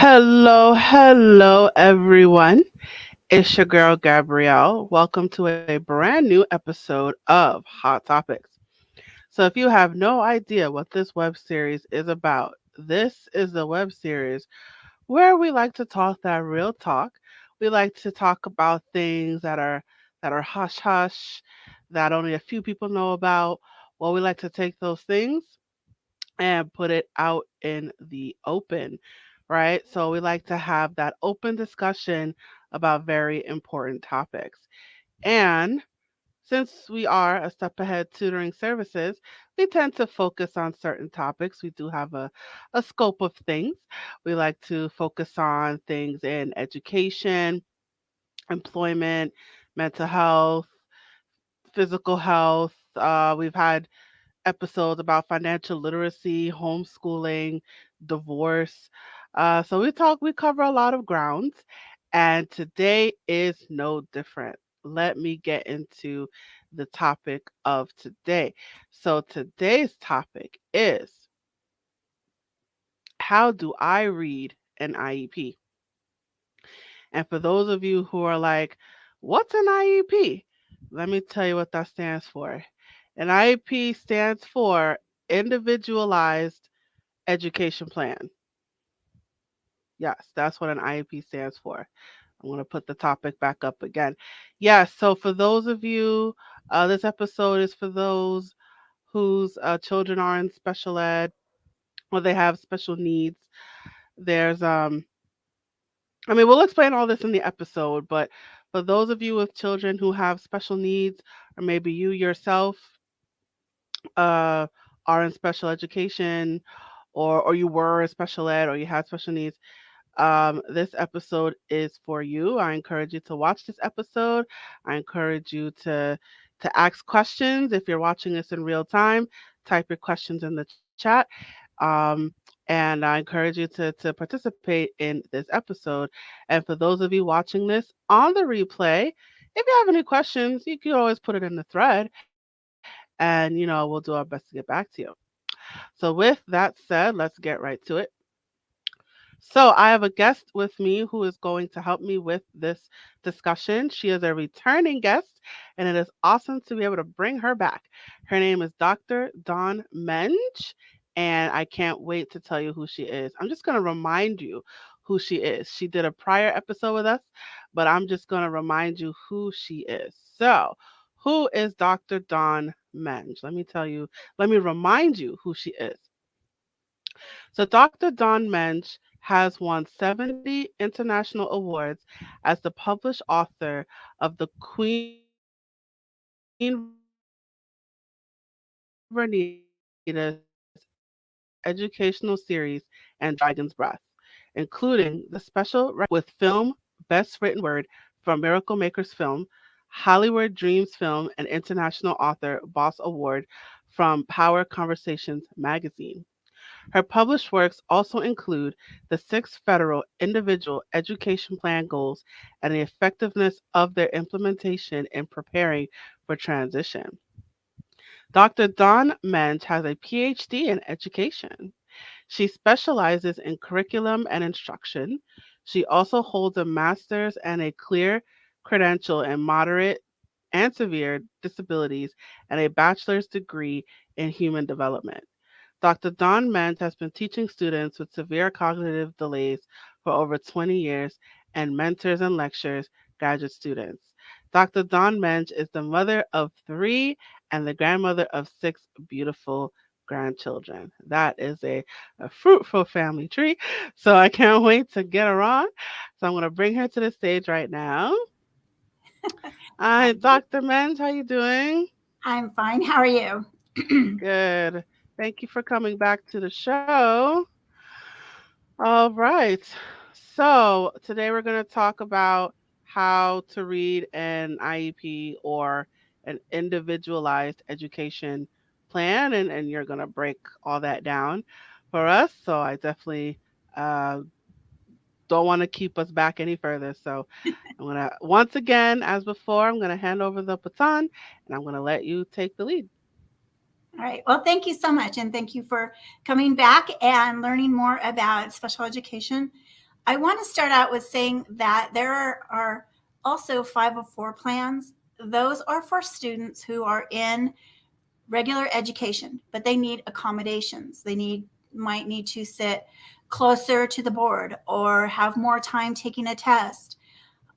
Hello, everyone. It's your girl, Gabrielle. Welcome to a brand new episode of Hot Topics. So, if you have no idea what this web series is about, this is the web series where we like to talk that real talk. We like to talk about things that are hush hush, that only a few people know about. Well, we like to take those things and put it out in the open, right? So we like to have that open discussion about very important topics. And since we are a step ahead tutoring services, we tend to focus on certain topics. We do have a scope of things. We like to focus on things in education, employment, mental health, physical health. We've had episodes about financial literacy, homeschooling, divorce. We cover a lot of grounds, and today is no different. Let me get into the topic of today. So today's topic is, how do I read an IEP? And for those of you who are like, what's an IEP? Let me tell you what that stands for. An IEP stands for Individualized Education Plan. Yes, that's what an IEP stands for. I'm going to put the topic back up again. Yes, so for those of you, this episode is for those whose children are in special ed or they have special needs. There's we'll explain all this in the episode, but for those of you with children who have special needs, or maybe you yourself uh, are in special education, or you were in special ed, or you had special needs, this episode is for you. I encourage you to watch this episode. I encourage you to ask questions. If you're watching this in real time, type your questions in the chat. Um, and I encourage you to participate in this episode. And for those of you watching this on the replay, if you have any questions, you can always put it in the thread, and we'll do our best to get back to you. So, with that said, let's get right to it. So, I have a guest with me who is going to help me with this discussion. She is a returning guest, and it is awesome to be able to bring her back. Her name is Dr. Don Menge, and I can't wait to tell you who she is. I'm just going to remind you who she is. She did a prior episode with us, but I'm just going to remind you who she is. So, who is Dr. Don Menge? Let me remind you who she is. So Dr. Don Menge has won 70 international awards as the published author of the Queen Vernita's Educational Series and Dragon's Breath, including the special recognition with Film Best Written Word from Miracle Makers Film, Hollywood Dreams Film, and International Author Boss Award from Power Conversations magazine. Her published works also include the six federal individual education plan goals and the effectiveness of their implementation in preparing for transition. Dr. Don Menge has a PhD in education. She specializes in curriculum and instruction. She also holds a master's and a clear credential in moderate and severe disabilities and a bachelor's degree in human development. Dr. Don Menge has been teaching students with severe cognitive delays for over 20 years and mentors and lectures graduate students. Dr. Don Menge is the mother of three and the grandmother of six beautiful grandchildren. That is a fruitful family tree. So I can't wait to get her on. So I'm going to bring her to the stage right now. Hi, Dr. Menge. How you doing? I'm fine. How are you? Good. Thank you for coming back to the show. All right. So today we're going to talk about how to read an IEP or an individualized education plan, and you're going to break all that down for us. So I definitely uh, don't want to keep us back any further. So I'm going to, once again, as before, I'm going to hand over the baton and I'm going to let you take the lead. All right. Well, thank you so much. And thank you for coming back and learning more about special education. I want to start out with saying that there are also 504 plans. Those are for students who are in regular education, but they need accommodations. They might need to sit closer to the board or have more time taking a test.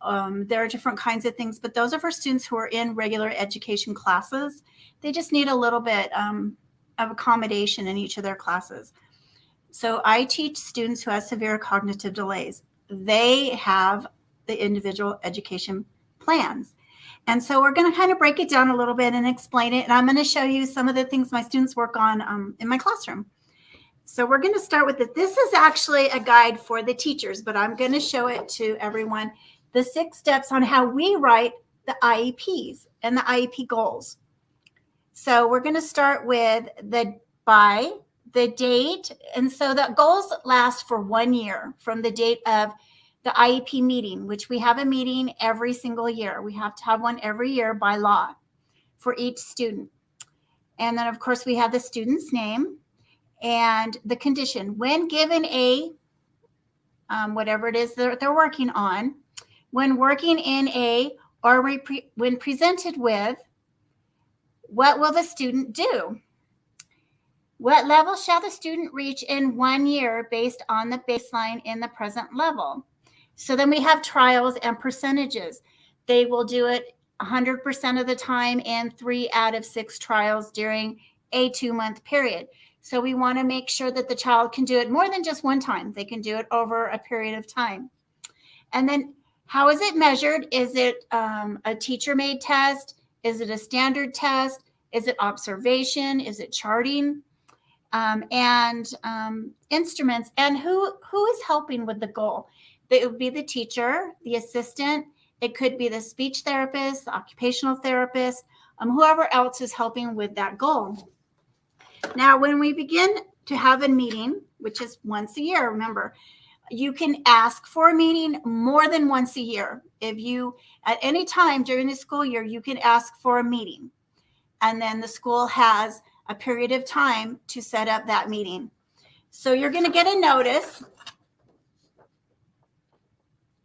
There are different kinds of things, but those are for students who are in regular education classes. They just need a little bit of accommodation in each of their classes. So I teach students who have severe cognitive delays. They have the individual education plans. And so we're going to kind of break it down a little bit and explain it. And I'm going to show you some of the things my students work on in my classroom. So we're going to start with it. This is actually a guide for the teachers, but I'm going to show it to everyone. The 6 steps on how we write the IEPs and the IEP goals. So we're going to start with the date. And so the goals last for 1 year from the date of the IEP meeting, which we have a meeting every single year. We have to have one every year by law for each student. And then, of course, we have the student's name and the condition. When given a, whatever it is that they're working on, when working in a, or when presented with, what will the student do? What level shall the student reach in 1 year based on the baseline in the present level? So then we have trials and percentages. They will do it 100% of the time in 3 out of 6 trials during a 2-month period. So we want to make sure that the child can do it more than just one time. They can do it over a period of time. And then how is it measured? Is it a teacher-made test? Is it a standard test? Is it observation? Is it charting? And instruments? And who is helping with the goal? It would be the teacher, the assistant. It could be the speech therapist, the occupational therapist, whoever else is helping with that goal. Now, when we begin to have a meeting, which is once a year, remember, you can ask for a meeting more than once a year. If you, at any time during the school year, you can ask for a meeting. And then the school has a period of time to set up that meeting. So you're going to get a notice.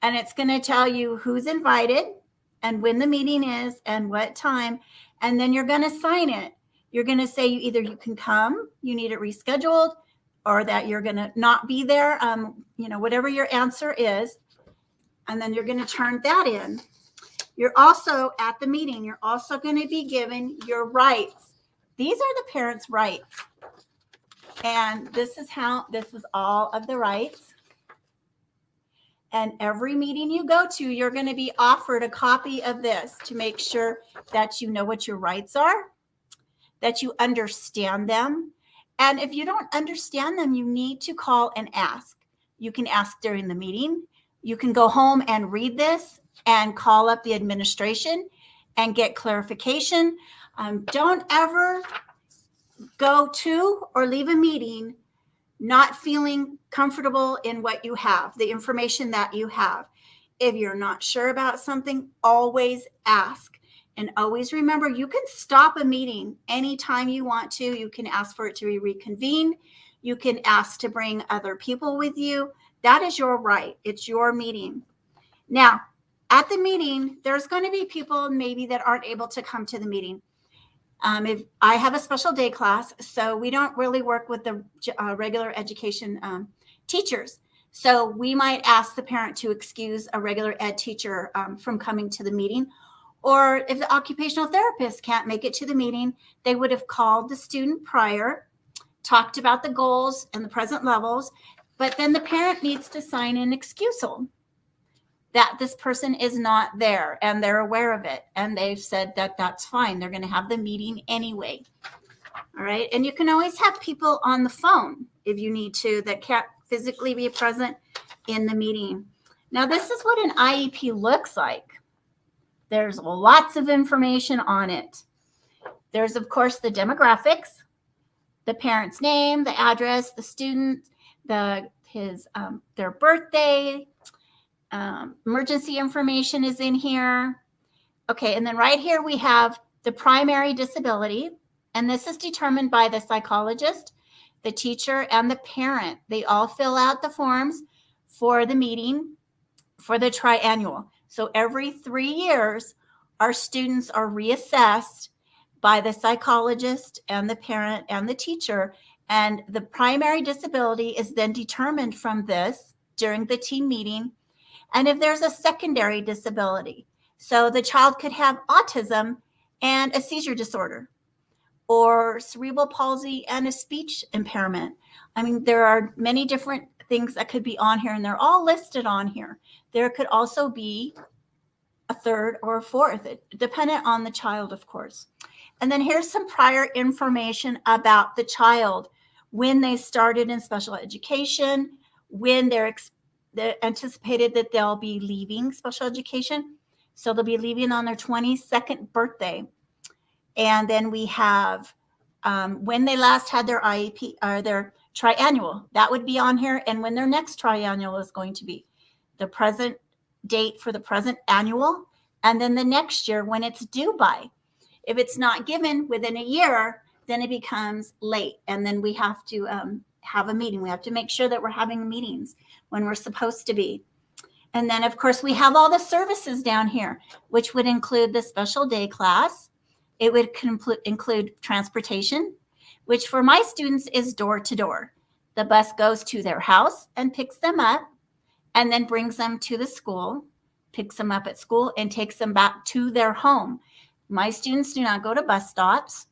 And it's going to tell you who's invited and when the meeting is and what time. And then you're going to sign it. You're going to say either you can come, you need it rescheduled, or that you're going to not be there, whatever your answer is. And then you're going to turn that in. You're also at the meeting. You're also going to be given your rights. These are the parents' rights. And this is all of the rights. And every meeting you go to, you're going to be offered a copy of this to make sure that you know what your rights are, that you understand them. And if you don't understand them, you need to call and ask. You can ask during the meeting. You can go home and read this and call up the administration and get clarification. Don't ever go to or leave a meeting not feeling comfortable in what you have, the information that you have. If you're not sure about something, always ask. And always remember, you can stop a meeting anytime you want to. You can ask for it to be reconvened. You can ask to bring other people with you. That is your right. It's your meeting. Now, at the meeting, there's going to be people maybe that aren't able to come to the meeting. If I have a special day class, so we don't really work with the regular education teachers. So we might ask the parent to excuse a regular ed teacher from coming to the meeting. Or if the occupational therapist can't make it to the meeting, they would have called the student prior, talked about the goals and the present levels, but then the parent needs to sign an excusal that this person is not there and they're aware of it. And they've said that that's fine. They're going to have the meeting anyway. All right. And you can always have people on the phone if you need to that can't physically be present in the meeting. Now, this is what an IEP looks like. There's lots of information on it. There's, of course, the demographics, the parent's name, the address, the student, their birthday, emergency information is in here. Okay, and then right here we have the primary disability, and this is determined by the psychologist, the teacher, and the parent. They all fill out the forms for the meeting for the triannual. So every 3 years, our students are reassessed by the psychologist and the parent and the teacher. And the primary disability is then determined from this during the team meeting. And if there's a secondary disability, so the child could have autism and a seizure disorder, or cerebral palsy and a speech impairment. I mean, there are many different things that could be on here, and they're all listed on here. There could also be a third or a fourth, dependent on the child, of course. And then here's some prior information about the child, when they started in special education, when they're anticipated that they'll be leaving special education. So they'll be leaving on their 22nd birthday. And then we have when they last had their IEP or their triannual, that would be on here, and when their next triannual is going to be, the present date for the present annual, and then the next year when it's due by. If it's not given within a year, then it becomes late, and then we have to have a meeting. We have to make sure that we're having meetings when we're supposed to be. And then, of course, we have all the services down here, which would include the special day class. It would include transportation, which for my students is door to door. The bus goes to their house and picks them up, and then brings them to the school, picks them up at school, and takes them back to their home. My students do not go to bus stops.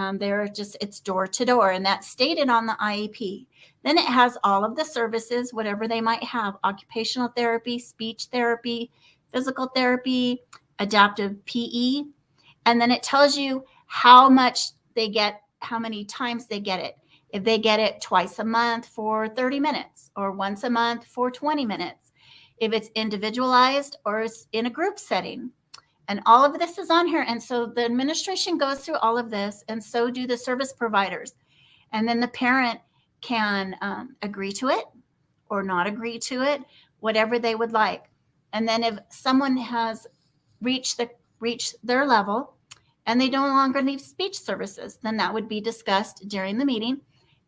It's door to door, and that's stated on the IEP. Then it has all of the services, whatever they might have: occupational therapy, speech therapy, physical therapy, adaptive PE. And then it tells you how much they get, how many times they get it. If they get it twice a month for 30 minutes or once a month for 20 minutes, if it's individualized or it's in a group setting. And all of this is on here. And so the administration goes through all of this, and so do the service providers. And then the parent can agree to it or not agree to it, whatever they would like. And then if someone has reached their level and they no longer need speech services, then that would be discussed during the meeting.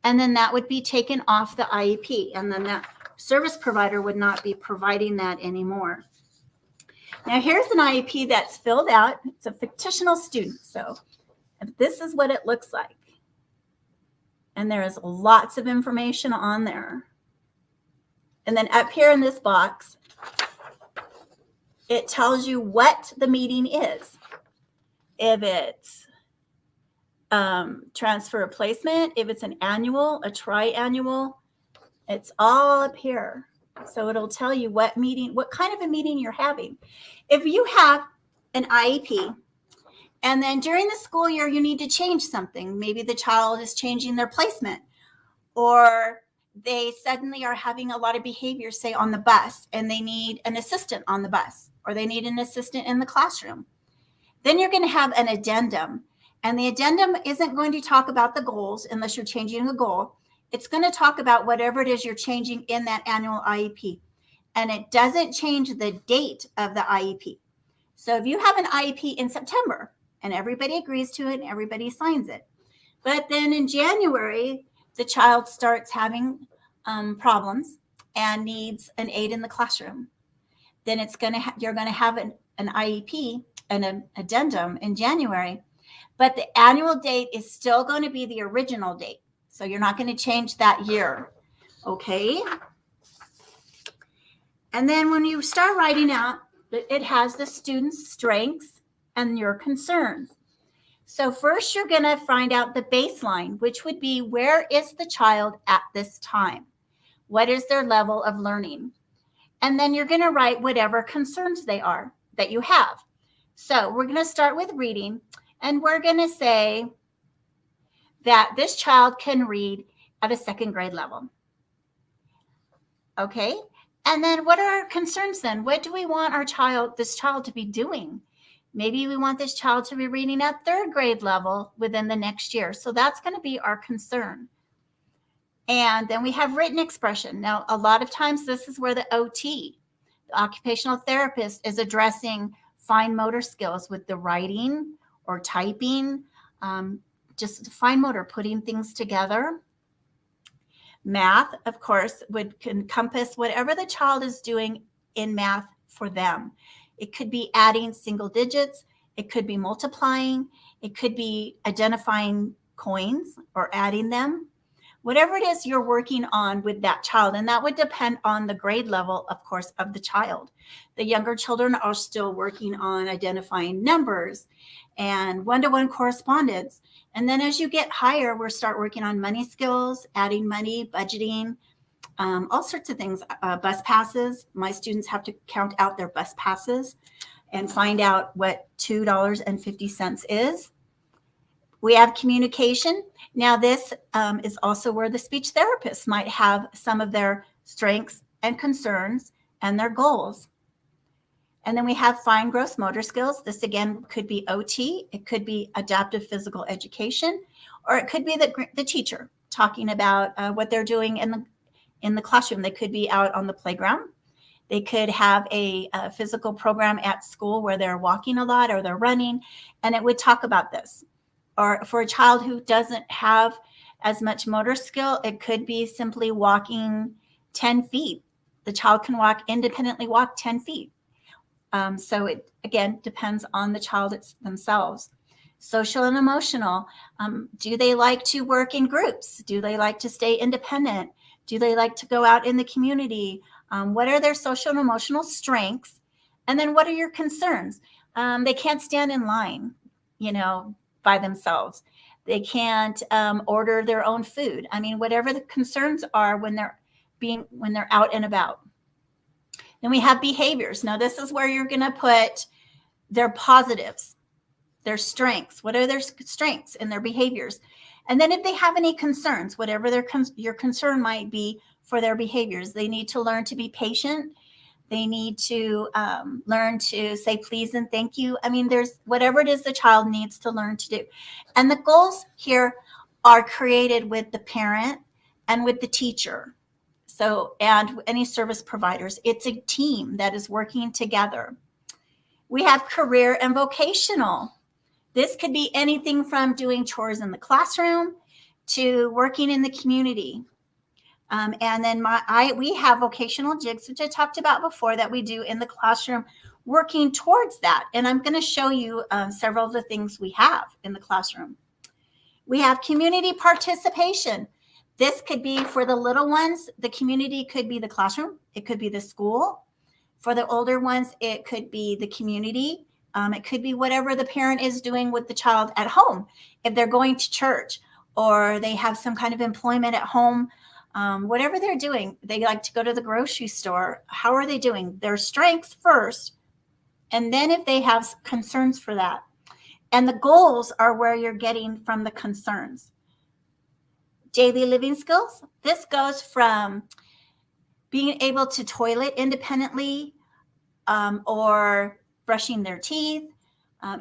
And then that would be taken off the IEP. And then that service provider would not be providing that anymore. Now, here's an IEP that's filled out. It's a fictional student. So this is what it looks like. And there is lots of information on there. And then up here in this box, it tells you what the meeting is. If it's transfer replacement, if it's an annual, a triannual, it's all up here. So it'll tell you what kind of a meeting you're having. If you have an IEP, and then during the school year, you need to change something. Maybe the child is changing their placement, or they suddenly are having a lot of behavior, say on the bus, and they need an assistant on the bus, or they need an assistant in the classroom. Then you're going to have an addendum. And the addendum isn't going to talk about the goals unless you're changing a goal. It's going to talk about whatever it is you're changing in that annual IEP. And it doesn't change the date of the IEP. So if you have an IEP in September and everybody agrees to it and everybody signs it, but then in January, the child starts having problems and needs an aide in the classroom, then you're going to have an IEP and an addendum in January, but the annual date is still going to be the original date. So you're not going to change that year. Okay. And then when you start writing out, it has the student's strengths and your concerns. So first you're going to find out the baseline, which would be, where is the child at this time? What is their level of learning? And then you're going to write whatever concerns they are that you have. So we're going to start with reading, and we're going to say that this child can read at a second grade level. Okay. And then what are our concerns then? What do we want this child to be doing? Maybe we want this child to be reading at third grade level within the next year. So that's going to be our concern. And then we have written expression. Now, a lot of times this is where the OT, the occupational therapist, is addressing fine motor skills with the writing or typing, just fine motor, putting things together. Math, of course, would encompass whatever the child is doing in math for them. It could be adding single digits, it could be multiplying, it could be identifying coins or adding them. Whatever it is you're working on with that child, and that would depend on the grade level, of course, of the child. The younger children are still working on identifying numbers and one-to-one correspondence. And then as you get higher, we'll start working on money skills, adding money, budgeting, all sorts of things. Bus passes. My students have to count out their bus passes and find out what $2.50 is. We have communication. Now, this is also where the speech therapist might have some of their strengths and concerns and their goals. And then we have fine gross motor skills. This again could be OT, it could be adaptive physical education, or it could be the teacher talking about what they're doing in the classroom. They could be out on the playground. They could have a physical program at school where they're walking a lot or they're running, and it would talk about this. Or for a child who doesn't have as much motor skill, it could be simply walking 10 feet. The child can independently walk 10 feet. So it, again, depends on the child themselves. Social and emotional. Do they like to work in groups? Do they like to stay independent? Do they like to go out in the community? What are their social and emotional strengths? And then what are your concerns? They can't stand in line, by themselves. They can't order their own food. I mean, whatever the concerns are when they're out and about. Then we have behaviors. Now, this is where you're going to put their positives, their strengths. What are their strengths and their behaviors? And then if they have any concerns, whatever your concern might be for their behaviors, they need to learn to be patient. They need to learn to say please and thank you. I mean, there's whatever it is the child needs to learn to do. And the goals here are created with the parent and with the teacher. So, and any service providers. It's a team that is working together. We have career and vocational. This could be anything from doing chores in the classroom to working in the community. And then we have vocational jigs, which I talked about before, that we do in the classroom, working towards that. And I'm going to show you several of the things we have in the classroom. We have community participation. This could be for the little ones. The community could be the classroom. It could be the school. For the older ones, it could be the community. It could be whatever the parent is doing with the child at home. If they're going to church or they have some kind of employment at home, whatever they're doing, they like to go to the grocery store. How are they doing? Their strengths first, and then if they have concerns for that. And the goals are where you're getting from the concerns. Daily living skills. This goes from being able to toilet independently or brushing their teeth.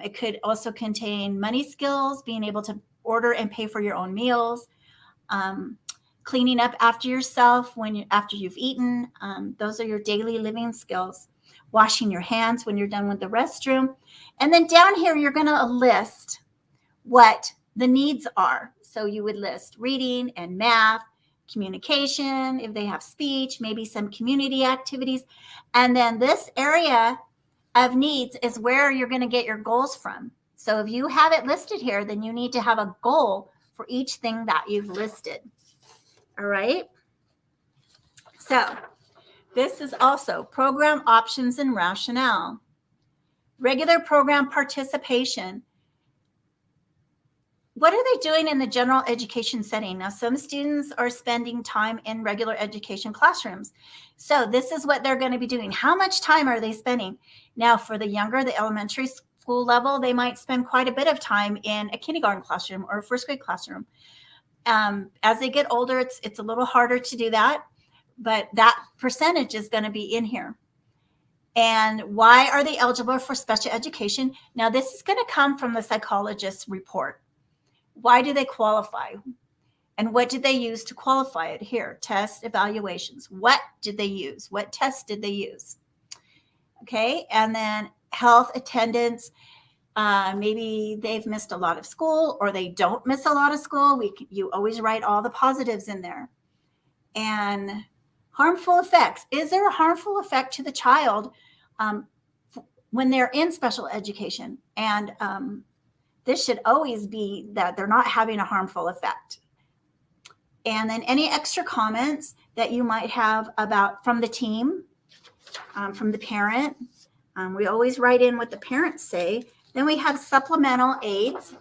It could also contain money skills, being able to order and pay for your own meals, cleaning up after yourself after you've eaten. Those are your daily living skills. Washing your hands when you're done with the restroom. And then down here, you're going to list what the needs are. So you would list reading and math, communication, if they have speech, maybe some community activities. And then this area of needs is where you're going to get your goals from. So if you have it listed here, then you need to have a goal for each thing that you've listed. All right. So this is also program options and rationale. Regular program participation. What are they doing in the general education setting? Now, some students are spending time in regular education classrooms. So this is what they're going to be doing. How much time are they spending? Now, for the younger, the elementary school level, they might spend quite a bit of time in a kindergarten classroom or a first grade classroom. As they get older, it's a little harder to do that, but that percentage is going to be in here. And why are they eligible for special education? Now, this is going to come from the psychologist's report. Why do they qualify? And what did they use to qualify it? Here, tests, evaluations. What did they use? What tests did they use? Okay, and then health, attendance. Maybe they've missed a lot of school or they don't miss a lot of school. You always write all the positives in there. And harmful effects. Is there a harmful effect to the child when they're in special education? And this should always be that they're not having a harmful effect. And then any extra comments that you might have about from the team, from the parent. We always write in what the parents say. Then we have supplemental aids.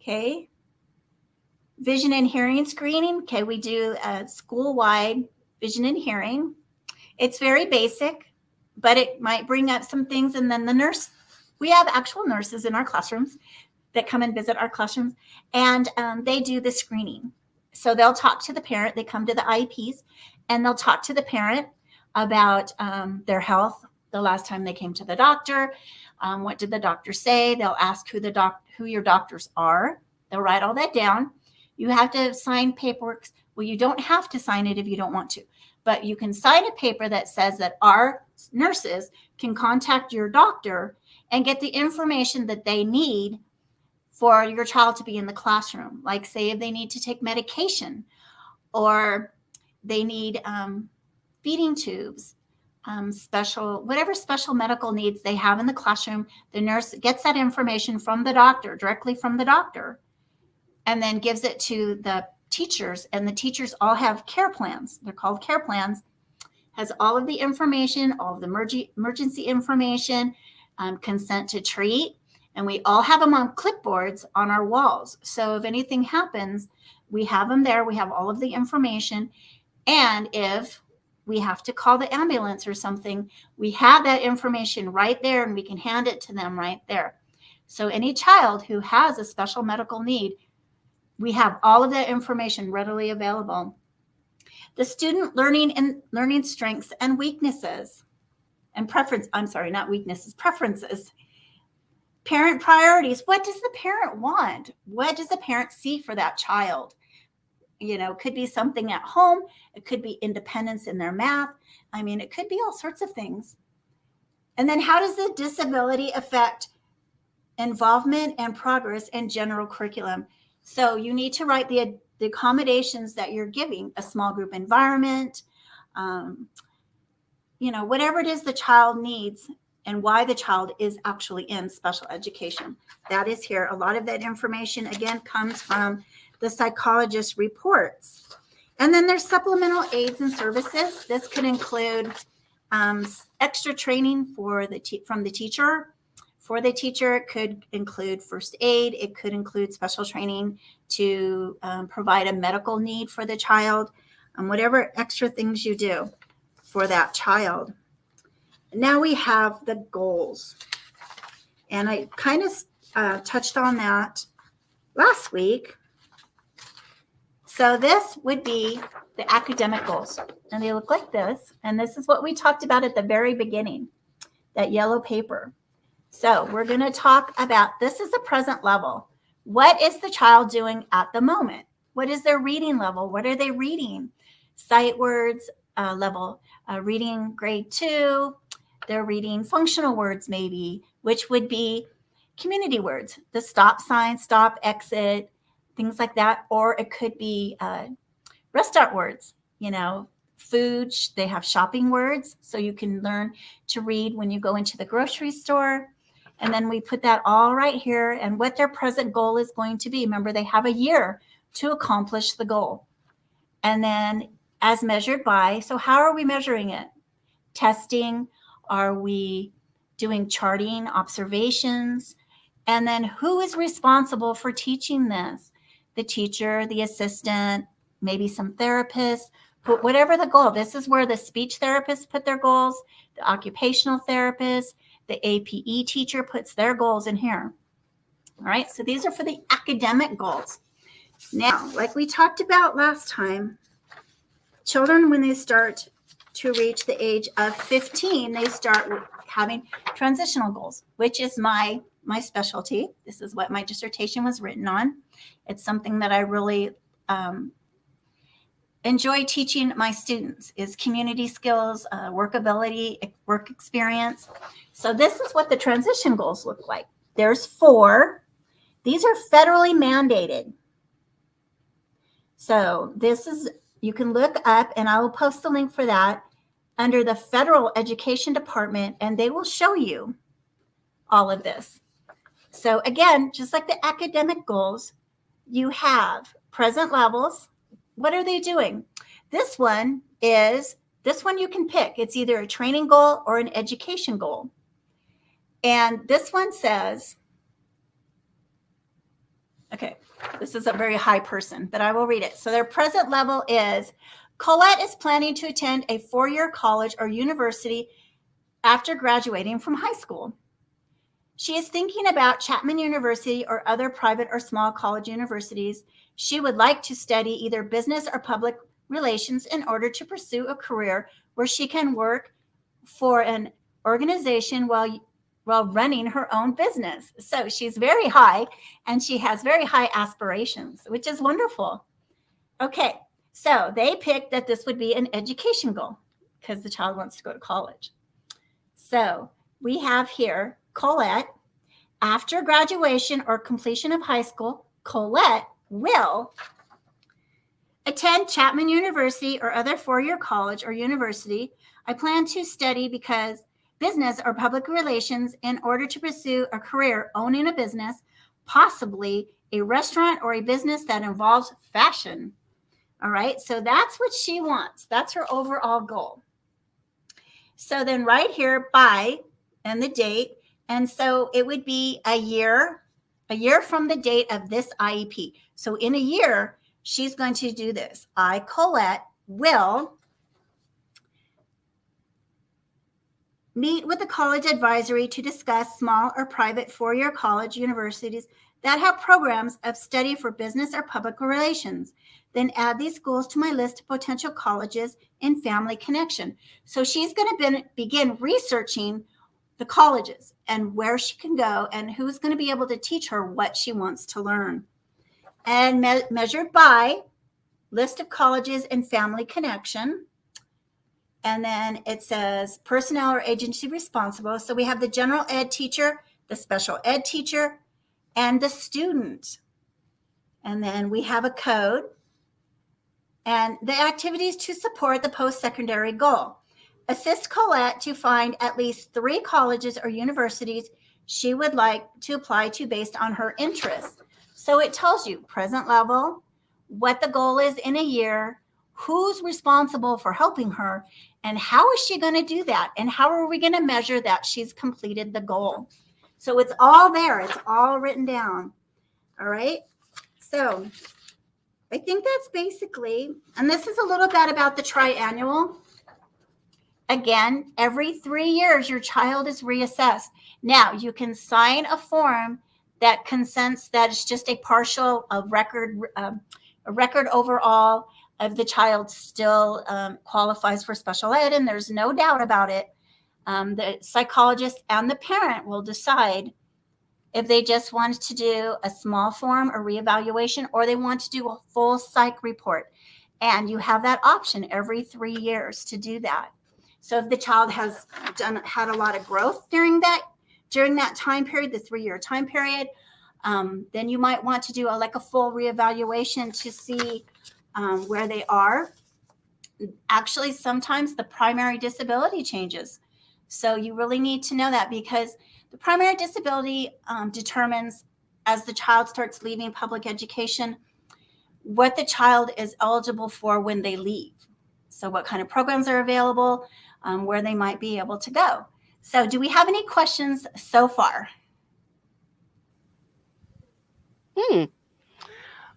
Okay. Vision and hearing screening. Okay, we do a school-wide vision and hearing. It's very basic, but it might bring up some things. And then the nurse, we have actual nurses in our classrooms that come and visit our classrooms, and they do the screening. So they'll talk to the parent. They come to the IEPs, and they'll talk to the parent about their health the last time they came to the doctor. What did the doctor say? They'll ask who your doctors are. They'll write all that down. You have to sign paperwork. Well, you don't have to sign it if you don't want to, but you can sign a paper that says that our nurses can contact your doctor and get the information that they need for your child to be in the classroom. Like, say, if they need to take medication, or they need feeding tubes, whatever special medical needs they have in the classroom, the nurse gets that information from the doctor, directly from the doctor, and then gives it to the teachers. And the teachers all have care plans. They're called care plans. Has all of the information, all of the emergency information, consent to treat. And we all have them on clipboards on our walls. So if anything happens, we have them there. We have all of the information. And if we have to call the ambulance or something, we have that information right there, and we can hand it to them right there. So any child who has a special medical need, we have all of that information readily available. The student learning strengths and weaknesses and preferences. Parent priorities. What does the parent want? What does the parent see for that child? It could be something at home. It could be independence in their math. It could be all sorts of things. And then how does the disability affect involvement and progress in general curriculum? So you need to write the accommodations that you're giving, a small group environment, whatever it is the child needs and why the child is actually in special education. That is here. A lot of that information, again, comes from the psychologist reports. And then there's supplemental aids and services. This could include extra training from the teacher. For the teacher, it could include first aid. It could include special training to provide a medical need for the child, whatever extra things you do for that child. Now we have the goals. And I kind of touched on that last week. So this would be the academic goals. And they look like this. And this is what we talked about at the very beginning, that yellow paper. So we're going to talk about, this is the present level. What is the child doing at the moment? What is their reading level? What are they reading? Sight words level, reading grade 2. They're reading functional words maybe, which would be community words, the stop sign, stop, exit, things like that. Or it could be restaurant words, food. They have shopping words, so you can learn to read when you go into the grocery store. And then we put that all right here and what their present goal is going to be. Remember, they have a year to accomplish the goal. And then as measured by, so how are we measuring it? Testing. Are we doing charting, observations? And then who is responsible for teaching this? The teacher, the assistant, maybe some therapists, but whatever the goal. This is where the speech therapists put their goals, the occupational therapist, the APE teacher puts their goals in here. All right, so these are for the academic goals. Now, like we talked about last time, children, when they start to reach the age of 15, they start having transitional goals, which is my specialty. This is what my dissertation was written on. It's something that I really enjoy teaching my students, is community skills, workability, work experience. So this is what the transition goals look like. There's 4. These are federally mandated. So this is, You can look up, and I will post the link for that under the Federal Education Department, and they will show you all of this. So again, just like the academic goals, you have present levels. What are they doing? This one you can pick. It's either a training goal or an education goal. And this one says, okay, this is a very high person, but I will read it. So their present level is, Colette is planning to attend a 4-year college or university after graduating from high school. She is thinking about Chapman University or other private or small college universities. She would like to study either business or public relations in order to pursue a career where she can work for an organization while running her own business. So she's very high, and she has very high aspirations, which is wonderful. Okay, so they picked that this would be an education goal because the child wants to go to college. So we have here Colette. After graduation or completion of high school, Colette will attend Chapman University or other 4-year college or university. I plan to study because business or public relations in order to pursue a career owning a business, possibly a restaurant or a business that involves fashion. All right, so that's what she wants. That's her overall goal. So then right here, by and the date, and so it would be a year from the date of this IEP. So in a year, she's going to do this. I, Colette, will meet with the college advisory to discuss small or private 4-year college universities that have programs of study for business or public relations. Then add these schools to my list of potential colleges in family connection. So she's going to begin researching the colleges and where she can go and who's going to be able to teach her what she wants to learn. And measured by list of colleges in family connection. And then it says personnel or agency responsible. So we have the general ed teacher, the special ed teacher, and the student. And then we have a code and the activities to support the post-secondary goal. Assist Colette to find at least 3 colleges or universities she would like to apply to based on her interests. So it tells you present level, what the goal is in a year, who's responsible for helping her, and how is she going to do that? And how are we going to measure that she's completed the goal? So it's all there. It's all written down. All right. So I think that's basically, and this is a little bit about the triannual. Again, every 3 years, your child is reassessed. Now, you can sign a form that consents that it's just a partial record overall of the child still qualifies for special ed, and there's no doubt about it. The psychologist and the parent will decide if they just want to do a small form or reevaluation, or they want to do a full psych report. And you have that option every 3 years to do that. So if the child has had a lot of growth during that time period, the 3-year time period, then you might want to do a full reevaluation to see where they are. Actually, sometimes the primary disability changes. So you really need to know that, because the primary disability determines, as the child starts leaving public education, what the child is eligible for when they leave. So what kind of programs are available, where they might be able to go. So do we have any questions so far?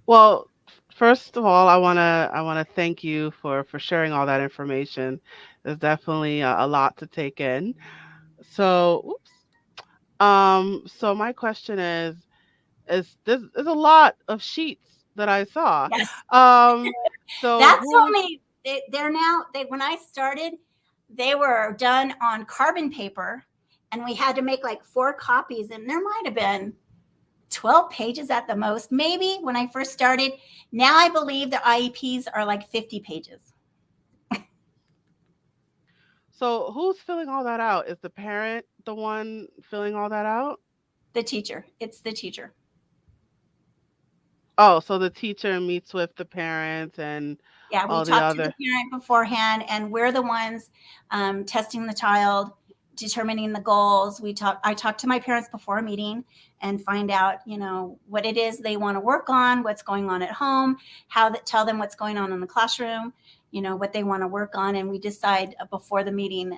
Well, first of all, I wanna thank you for sharing all that information. There's definitely a lot to take in. So, oops. So my question is there's a lot of sheets that I saw. Yes. Um, so That's who's only, they're now, when I started, they were done on carbon paper, and we had to make 4 copies, and there might have been 12 pages at the most, maybe, when I first started. Now I believe the IEPs are 50 pages. so who's filling all that out? Is the parent the one filling all that out? The teacher. It's the teacher. Oh, so the teacher meets with the parents and Yeah, we all the talk to the other. parent beforehand, and we're the ones testing the child, determining the goals. I talk to my parents before a meeting and find out, what it is they want to work on, what's going on at home, tell them what's going on in the classroom, what they want to work on, and we decide before the meeting,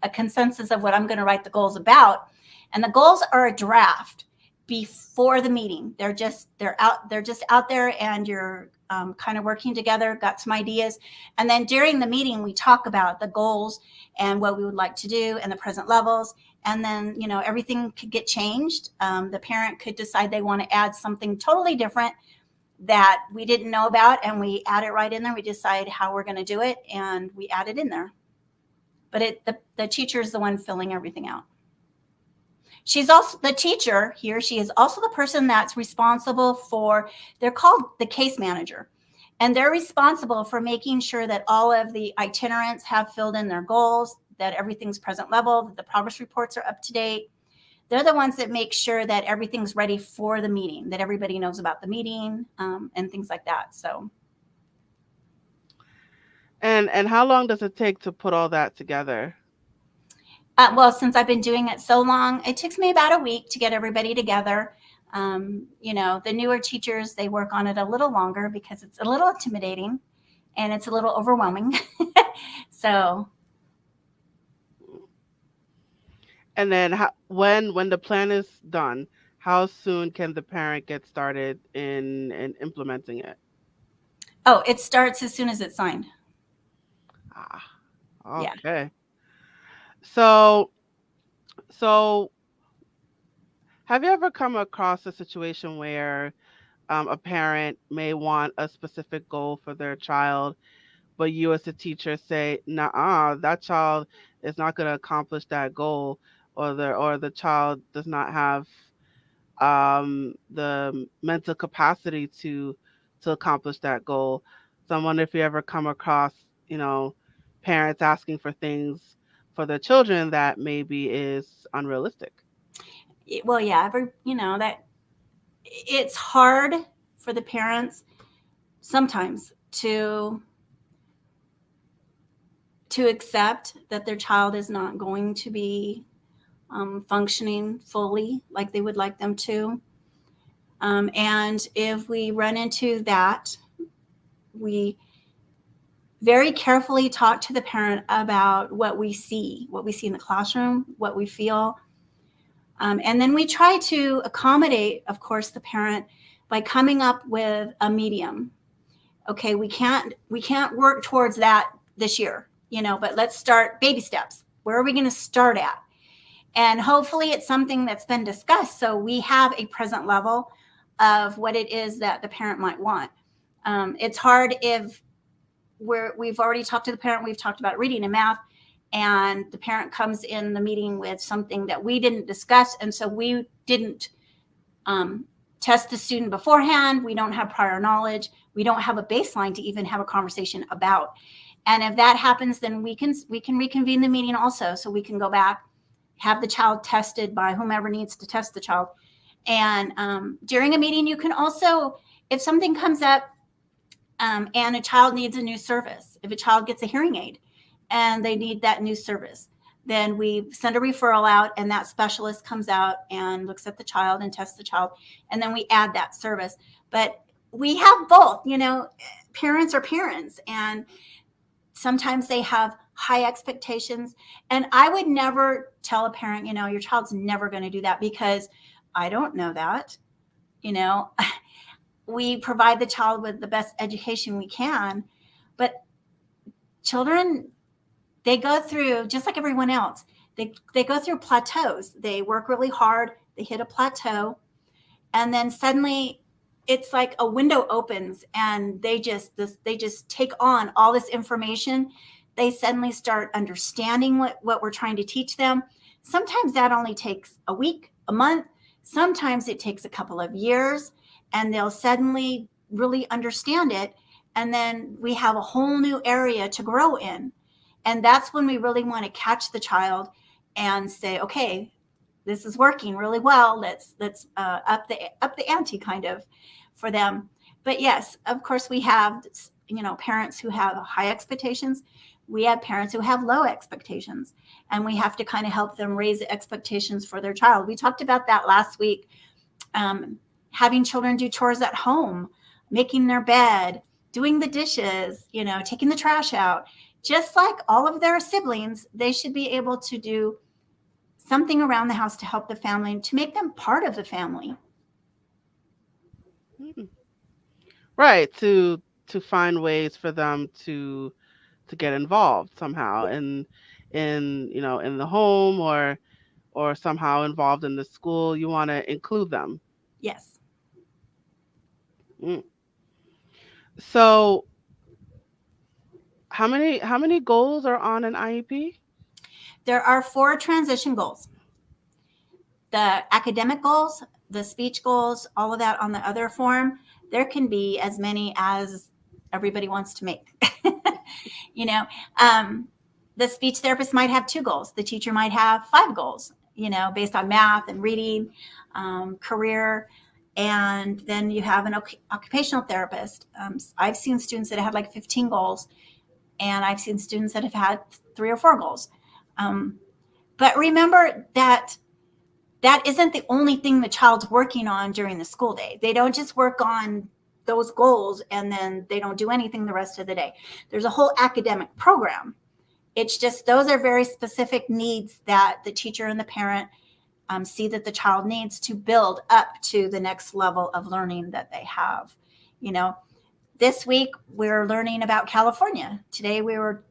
a consensus of what I'm going to write the goals about. And the goals are a draft before the meeting. They're just out there, and you're kind of working together, got some ideas. And then during the meeting, we talk about the goals and what we would like to do and the present levels. And then, everything could get changed. The parent could decide they want to add something totally different that we didn't know about, and we add it right in there. We decide how we're going to do it, and we add it in there. But the teacher is the one filling everything out. She's also the teacher here. She is also the person that's responsible for, they're called the case manager. And they're responsible for making sure that all of the itinerants have filled in their goals, that everything's present level, that the progress reports are up to date. They're the ones that make sure that everything's ready for the meeting, that everybody knows about the meeting, and things like that. So. And how long does it take to put all that together? Well, since I've been doing it so long, it takes me about a week to get everybody together. The newer teachers, they work on it a little longer because it's a little intimidating and it's a little overwhelming. So. And then when the plan is done, how soon can the parent get started in implementing it? Oh, it starts as soon as it's signed. Ah, Yeah. okay. So so have you ever come across a situation where a parent may want a specific goal for their child, but you as a teacher say, "Nah, that child is not going to accomplish that goal," or the child does not have the mental capacity to accomplish that goal. So I wonder if you ever come across, you know, parents asking for things for their children that maybe is unrealistic. Well, yeah, that it's hard for the parents sometimes to accept that their child is not going to be functioning fully like they would like them to. And if we run into that, we very carefully talk to the parent about what we see in the classroom, what we feel. And then we try to accommodate, of course, the parent by coming up with a medium. Okay, we can't work towards that this year, but let's start baby steps. Where are we going to start at? And hopefully it's something that's been discussed, so we have a present level of what it is that the parent might want. It's hard if we've already talked to the parent, we've talked about reading and math, and the parent comes in the meeting with something that we didn't discuss, and so we didn't test the student beforehand. We don't have prior knowledge. We don't have a baseline to even have a conversation about. And if that happens, then we can reconvene the meeting also, so we can go back, have the child tested by whomever needs to test the child. And during a meeting, you can also, if something comes up and a child needs a new service, if a child gets a hearing aid and they need that new service, then we send a referral out, and that specialist comes out and looks at the child and tests the child, and then we add that service. But we have both, parents are parents, and sometimes they have high expectations. And I would never tell a parent, your child's never going to do that, because I don't know that. We provide the child with the best education we can, but children, they go through, just like everyone else, they go through plateaus. They work really hard, they hit a plateau, and then suddenly it's like a window opens, and they just take on all this information. They suddenly start understanding what we're trying to teach them. Sometimes that only takes a week, a month. Sometimes it takes a couple of years, and they'll suddenly really understand it. And then we have a whole new area to grow in. And that's when we really want to catch the child and say, okay, this is working really well. Let's up the ante kind of for them. But yes, of course, we have, parents who have high expectations. We have parents who have low expectations, and we have to kind of help them raise the expectations for their child. We talked about that last week. Um, Having children do chores at home, making their bed, doing the dishes, taking the trash out. Just like all of their siblings, they should be able to do something around the house to help the family, to make them part of the family. Mm. Right, to find ways for them to get involved somehow in the home or somehow involved in the school. You want to include them. Yes. Mm. So, how many goals are on an IEP? There are 4 transition goals: the academic goals, the speech goals, all of that on the other form. There can be as many as everybody wants to make. you know, um, the speech therapist might have 2 goals. The teacher might have 5 goals, based on math and reading, career. And then you have an occupational therapist. I've seen students that had like 15 goals, and I've seen students that have had 3 or 4 goals. But remember that isn't the only thing the child's working on during the school day. They don't just work on those goals and then they don't do anything the rest of the day. There's a whole academic program. It's just those are very specific needs that the teacher and the parent see that the child needs to build up to the next level of learning that they have. You know, this week we're learning about California. Today we were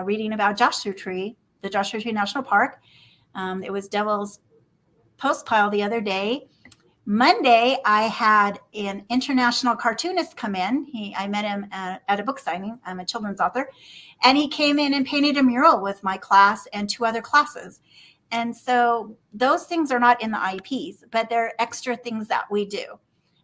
reading about Joshua Tree, the Joshua Tree National Park. It was Devil's Post Pile the other day. Monday, I had an international cartoonist come in. I met him at a book signing. I'm a children's author. And he came in and painted a mural with my class and 2 other classes. And so those things are not in the IEPs, but they're extra things that we do.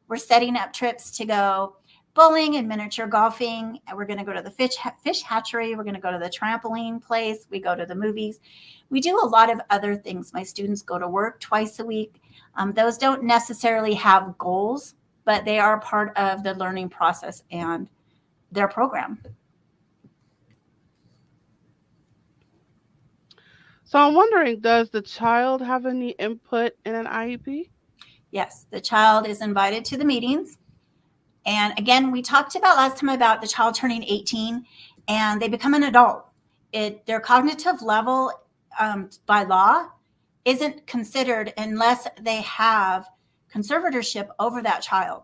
We're setting up trips to go bowling and miniature golfing. And we're going to go to the fish hatchery. We're going to go to the trampoline place. We go to the movies. We do a lot of other things. My students go to work twice a week. Those don't necessarily have goals, but they are part of the learning process and their program. So I'm wondering, does the child have any input in an IEP? Yes, the child is invited to the meetings. And again, we talked about last time about the child turning 18 and they become an adult. Their cognitive level by law isn't considered unless they have conservatorship over that child.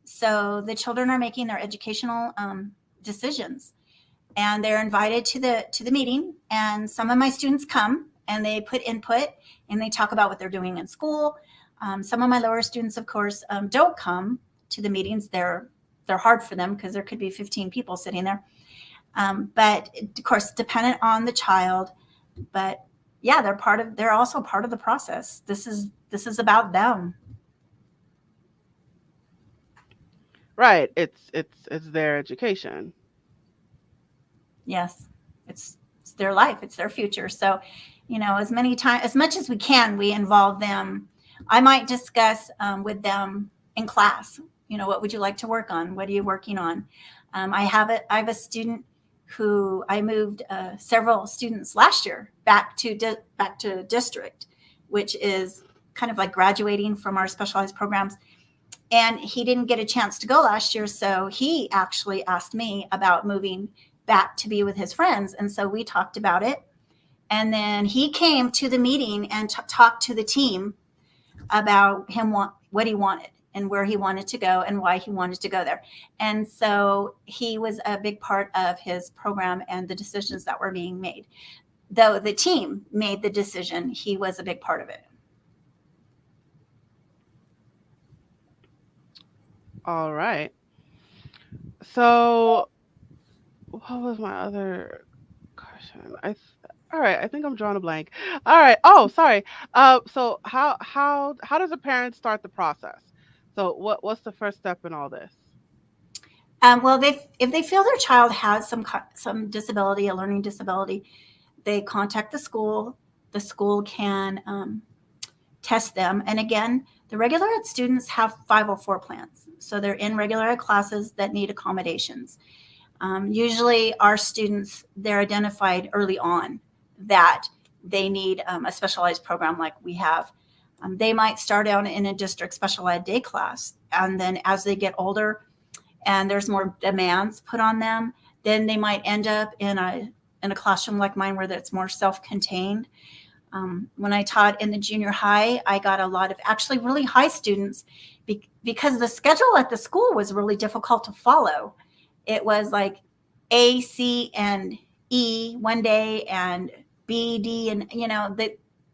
So the children are making their educational decisions, and they're invited to the meeting. And some of my students come and they put input and they talk about what they're doing in school. Some of my lower students, of course, don't come to the meetings. They're hard for them because there could be 15 people sitting there. But of course, dependent on the child. But yeah, they're also part of the process. This is about them. Right. It's their education. Yes. It's their life, it's their future. So, as much as we can, we involve them. I might discuss with them in class, what would you like to work on? What are you working on? I have a student who I moved several students last year back to district, which is kind of like graduating from our specialized programs. And he didn't get a chance to go last year, so he actually asked me about moving back to be with his friends. And so we talked about it. And then he came to the meeting and talked to the team about what he wanted and where he wanted to go and why he wanted to go there. And so he was a big part of his program and the decisions that were being made. Though the team made the decision, he was a big part of it. All right. So what was my other question? All right. I think I'm drawing a blank. All right. Oh, sorry. So how does a parent start the process? So what's the first step in all this? Well, if they feel their child has some disability, a learning disability, they contact the school. The school can test them. And again, the regular ed students have 504 plans. So they're in regular ed classes that need accommodations. Usually our students, they're identified early on that they need a specialized program like we have. They might start out in a district special ed day class, and then as they get older and there's more demands put on them, then they might end up in a classroom like mine where it's more self-contained. When I taught in the junior high, I got a lot of actually really high students because the schedule at the school was really difficult to follow. It was like A, C, and E one day and B, D, and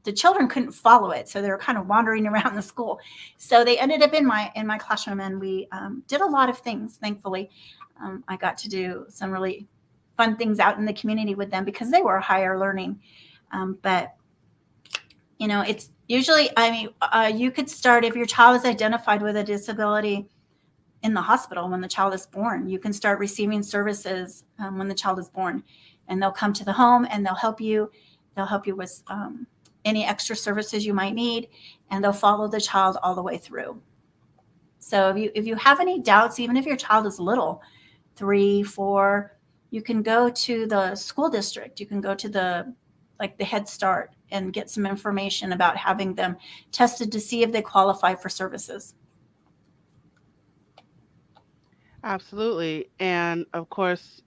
the children couldn't follow it, so they were kind of wandering around the school. So they ended up in my classroom, and we did a lot of things. Thankfully, I got to do some really fun things out in the community with them because they were higher learning. But it's usually, you could start if your child is identified with a disability in the hospital when the child is born. You can start receiving services when the child is born, and they'll come to the home and they'll help you. They'll help you with any extra services you might need, and they'll follow the child all the way through. So if you have any doubts, even if your child is little, 3, 4, you can go to the school district. You can go to the Head Start and get some information about having them tested to see if they qualify for services. Absolutely. And of course,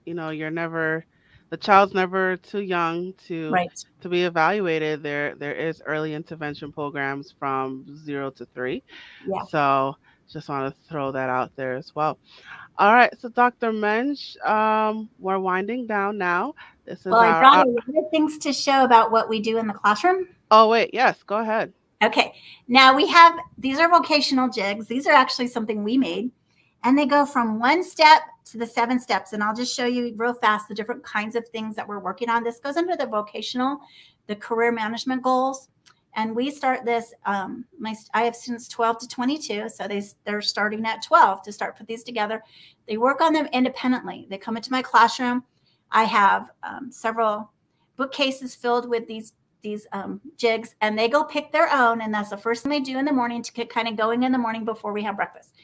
the child's never too young Right. to be evaluated. There is early intervention programs from 0 to 3. Yeah. So just want to throw that out there as well. All right, so Dr. Menge, we're winding down now. This is Well, I our, brought a lot of things to show about what we do in the classroom. oh wait, yes, go ahead. Okay. Now these are vocational jigs. These are actually something we made, and they go from 1 step to the 7 steps. And I'll just show you real fast the different kinds of things that we're working on. This goes under the vocational, the career management goals. And we start this, I have students 12 to 22. So they're starting at 12 to start put these together. They work on them independently. They come into my classroom. I have several bookcases filled with these jigs, and they go pick their own. And that's the first thing they do in the morning to get kind of going in the morning before we have breakfast.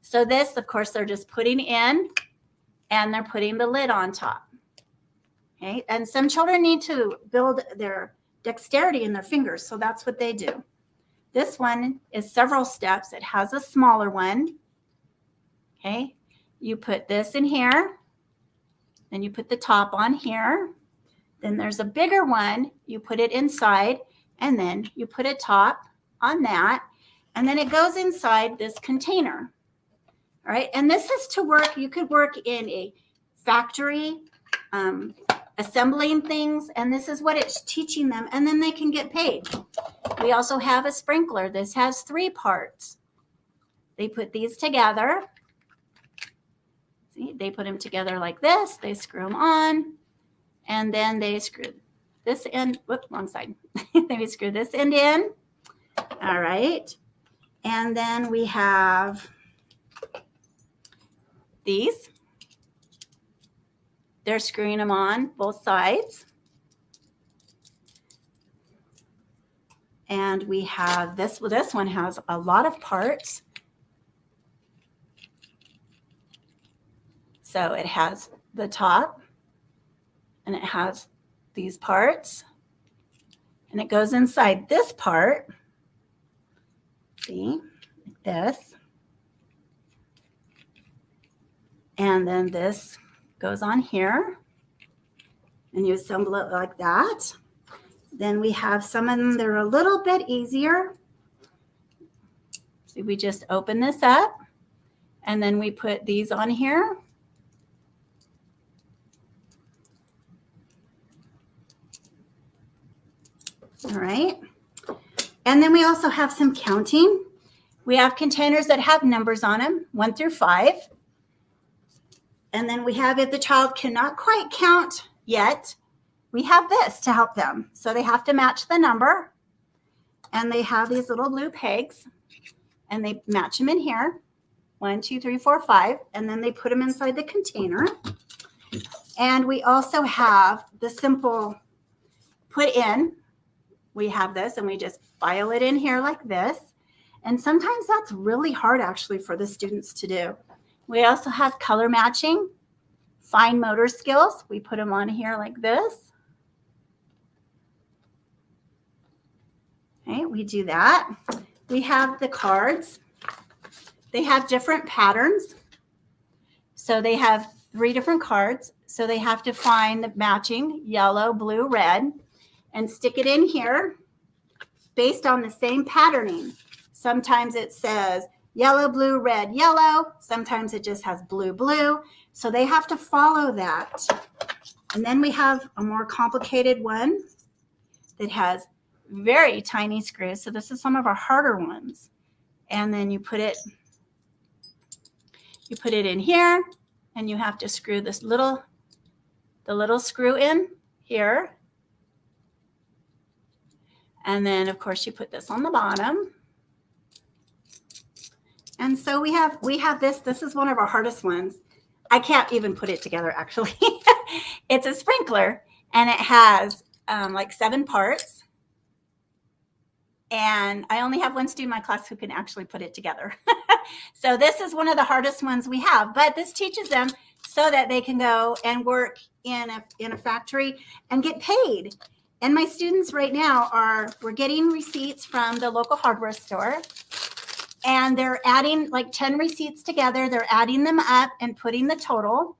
So this, of course, they're just putting in, and they're putting the lid on top. Okay. And some children need to build their dexterity in their fingers. So that's what they do. This one is several steps. It has a smaller one. Okay. You put this in here. Then you put the top on here. Then there's a bigger one. You put it inside, and then you put a top on that. And then it goes inside this container. All right. And this is to work. You could work in a factory, assembling things, and this is what it's teaching them, and then they can get paid. We also have a sprinkler. This has 3 parts. They put these together. See, they put them together like this. They screw them on, and then they screw this end. Whoops, wrong side. They screw this end in. All right. And then we have these. They're screwing them on both sides. And we have this. Well, this one has a lot of parts. So it has the top, and it has these parts, and it goes inside this part. See, like this. And then this goes on here, and you assemble it like that. Then we have some of them that are a little bit easier. See, we just open this up, and then we put these on here. All right. And then we also have some counting. We have containers that have numbers on them, 1 through 5. And then we have, if the child cannot quite count yet, we have this to help them. So they have to match the number. And they have these little blue pegs, and they match them in here. 1, 2, 3, 4, 5. And then they put them inside the container. And we also have the simple put in. We have this, and we just file it in here like this. And sometimes that's really hard actually for the students to do. We also have color matching, fine motor skills. We put them on here like this. Okay, we do that. We have the cards. They have different patterns. So they have 3 different cards. So they have to find the matching yellow, blue, red, and stick it in here based on the same patterning. Sometimes it says yellow, blue, red, yellow. Sometimes it just has blue, blue. So they have to follow that. And then we have a more complicated one that has very tiny screws. So this is some of our harder ones. And then you put it in here, and you have to screw the little screw in here. And then of course you put this on the bottom. And so we have this is one of our hardest ones. I can't even put it together actually. It's a sprinkler, and it has like 7 parts. And I only have one student in my class who can actually put it together. So this is one of the hardest ones we have, but this teaches them so that they can go and work in a factory and get paid. And my students right now we're getting receipts from the local hardware store, and they're adding like 10 receipts together. They're adding them up and putting the total.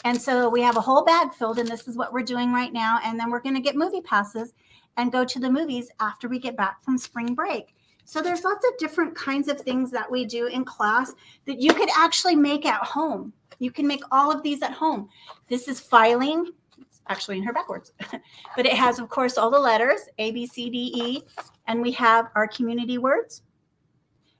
And so we have a whole bag filled, and this is what we're doing right now. And then we're going to get movie passes and go to the movies after we get back from spring break. So there's lots of different kinds of things that we do in class that you could actually make at home. You can make all of these at home. This is filing. It's actually in here backwards. But it has, of course, all the letters, A, B, C, D, E. And we have our community words.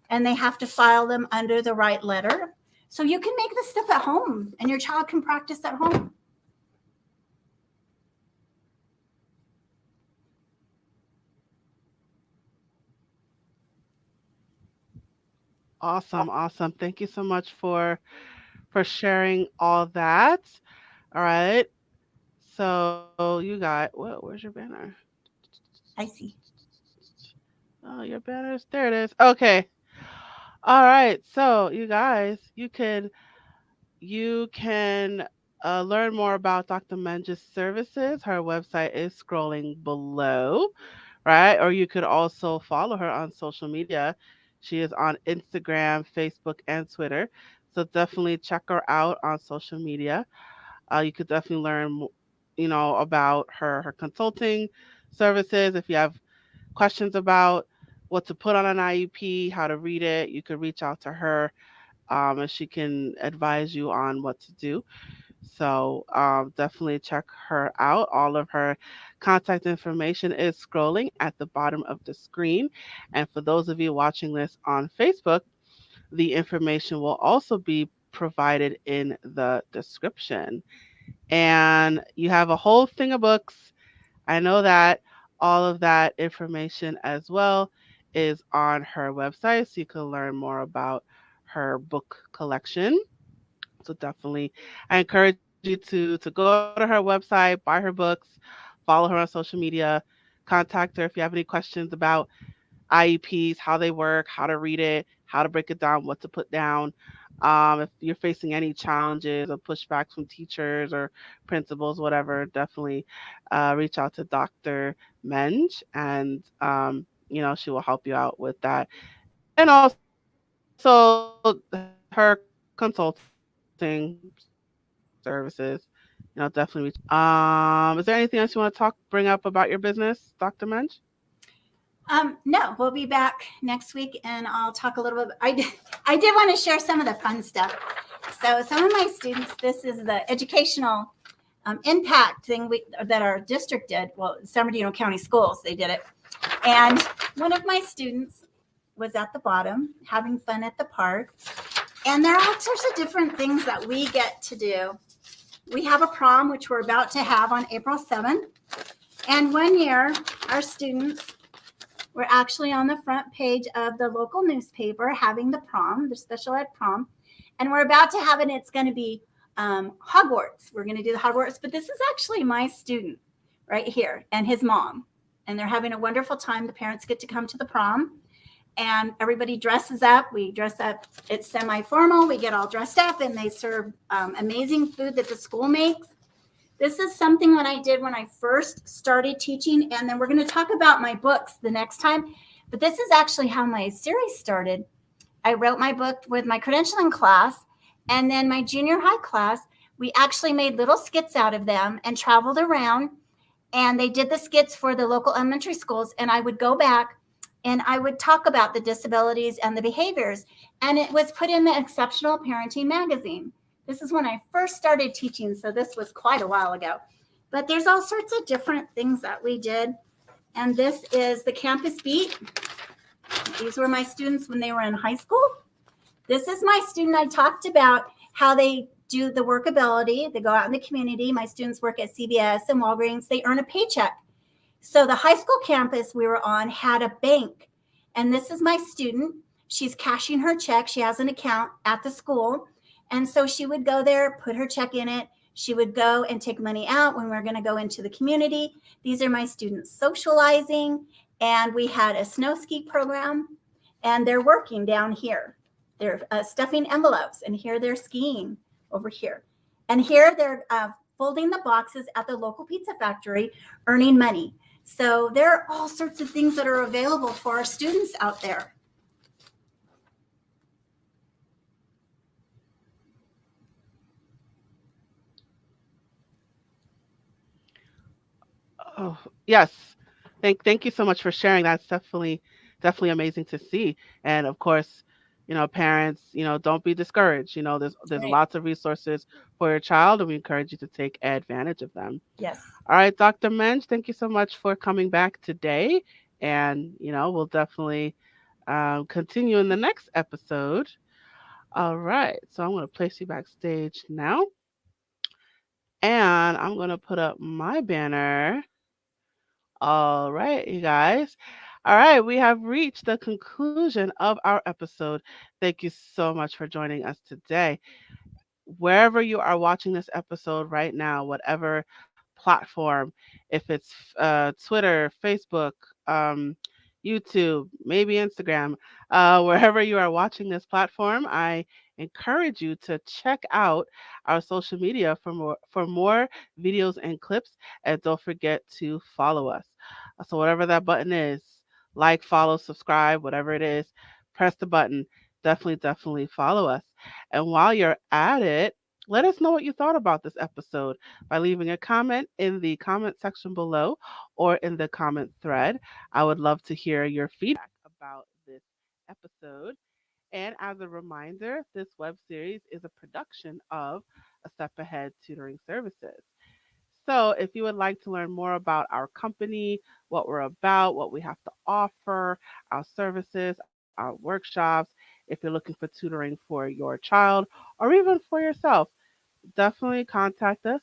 And they have to file them under the right letter. So you can make this stuff at home, and your child can practice at home. Awesome, awesome. Thank you so much for sharing all that. All right. So you got where's your banner? I see. Oh, your banner's there it is. Okay. All right. So you guys, you can learn more about Dr. Menge's services. Her website is scrolling below, right? Or you could also follow her on social media. She is on Instagram, Facebook, and Twitter. So definitely check her out on social media. You could definitely learn, about her consulting services. If you have questions about what to put on an IEP, how to read it, you could reach out to her, and she can advise you on what to do. So definitely check her out. All of her contact information is scrolling at the bottom of the screen. And for those of you watching this on Facebook, the information will also be provided in the description. And you have a whole thing of books. I know that all of that information as well is on her website, so you can learn more about her book collection. So definitely, I encourage you to go to her website, buy her books, follow her on social media, contact her if you have any questions about IEPs, how they work, how to read it, how to break it down, what to put down. If you're facing any challenges or pushbacks from teachers or principals, whatever, definitely reach out to Dr. Menge, and she will help you out with that. And also her consulting services. Definitely reach out to her. Is there anything else you want to bring up about your business, Dr. Menge? No, we'll be back next week, and I'll talk a little bit. I did want to share some of the fun stuff. So some of my students, this is the educational impact thing that our district did. Well, San Bernardino County Schools, they did it. And one of my students was at the bottom having fun at the park. And there are all sorts of different things that we get to do. We have a prom, which we're about to have on April 7th. And one year, our students were actually on the front page of the local newspaper having the prom, the special ed prom. And we're about to have it. It's going to be Hogwarts. We're going to do the Hogwarts. But this is actually my student right here and his mom. And they're having a wonderful time. The parents get to come to the prom. and everybody dresses up. We dress up. It's semi-formal. We get all dressed up, and they serve amazing food that the school makes. This is something that I did when I first started teaching, and then we're going to talk about my books the next time. But this is actually how my series started. I wrote my book with my credentialing class, and then my junior high class, we actually made little skits out of them and traveled around, and they did the skits for the local elementary schools, and I would go back and I would talk about the disabilities and the behaviors, and it was put in the Exceptional Parenting magazine. This is when I first started teaching, so this was quite a while ago. But there's all sorts of different things that we did, and this is the campus beat. These were my students when they were in high school. This is my student. I talked about how they do the workability. They go out in the community. My students work at CVS and Walgreens. They earn a paycheck. So the high school campus we were on had a bank. And this is my student. She's cashing her check. She has an account at the school. And so she would go there, put her check in it. She would go and take money out when we're going to go into the community. These are my students socializing. And we had a snow ski program. And they're working down here. They're stuffing envelopes. And here they're skiing over here. And here they're folding the boxes at the local pizza factory, earning money. So there are all sorts of things that are available for our students out there. Oh, yes. Thank you so much for sharing. That's definitely amazing to see. And of course, parents, don't be discouraged. There's Right. lots of resources for your child, and we encourage you to take advantage of them. Yes. All right, Dr. Menge, thank you so much for coming back today. And, we'll definitely continue in the next episode. All right, so I'm going to place you backstage now. And I'm going to put up my banner. All right, you guys. All right, we have reached the conclusion of our episode. Thank you so much for joining us today. Wherever you are watching this episode right now, whatever platform, if it's Twitter, Facebook, YouTube, maybe Instagram, wherever you are watching this platform, I encourage you to check out our social media for more videos and clips, and don't forget to follow us. So whatever that button is, like, follow, subscribe, whatever it is, press the button. Definitely follow us. And while you're at it, let us know what you thought about this episode by leaving a comment in the comment section below or in the comment thread. I would love to hear your feedback about this episode. And as a reminder, this web series is a production of A Step Ahead Tutoring Services. So if you would like to learn more about our company, what we're about, what we have to offer, our services, our workshops, if you're looking for tutoring for your child or even for yourself, definitely contact us.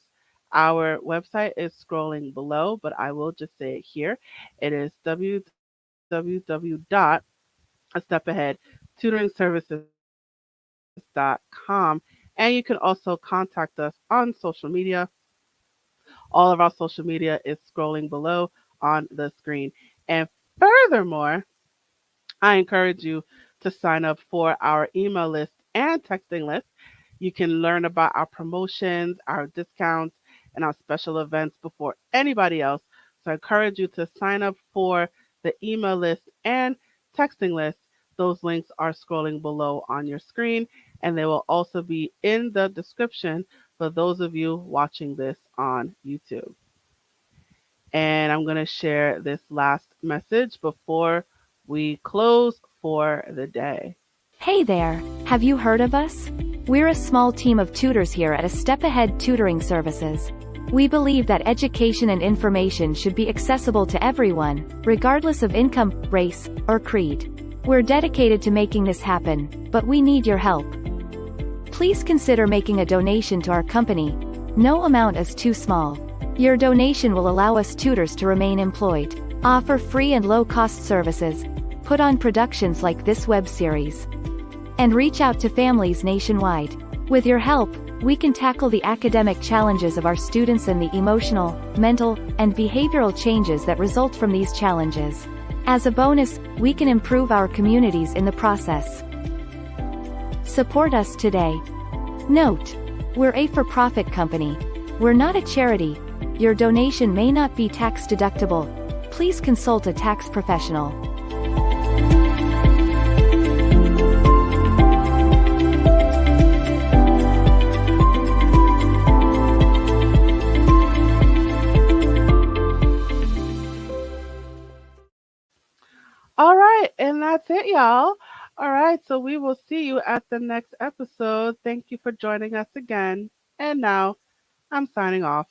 Our website is scrolling below, but I will just say it here. It is www.astepaheadtutoringservices.com. And you can also contact us on social media. All of our social media is scrolling below on the screen. And furthermore, I encourage you to sign up for our email list and texting list. You can learn about our promotions, our discounts, and our special events before anybody else. So I encourage you to sign up for the email list and texting list. Those links are scrolling below on your screen, and they will also be in the description for those of you watching this on YouTube. And I'm going to share this last message before we close for the day. Hey there, have you heard of us? We're a small team of tutors here at A Step Ahead Tutoring Services. We believe that education and information should be accessible to everyone, regardless of income, race, or creed. We're dedicated to making this happen, but we need your help. Please consider making a donation to our company. No amount is too small. Your donation will allow us tutors to remain employed, offer free and low-cost services, put on productions like this web series, and reach out to families nationwide. With your help, we can tackle the academic challenges of our students and the emotional, mental, and behavioral changes that result from these challenges. As a bonus, we can improve our communities in the process. Support us today. Note: we're a for-profit company. We're not a charity. Your donation may not be tax deductible. Please consult a tax professional. All right, and that's it, y'all. All right, so we will see you at the next episode. Thank you for joining us again. And now I'm signing off.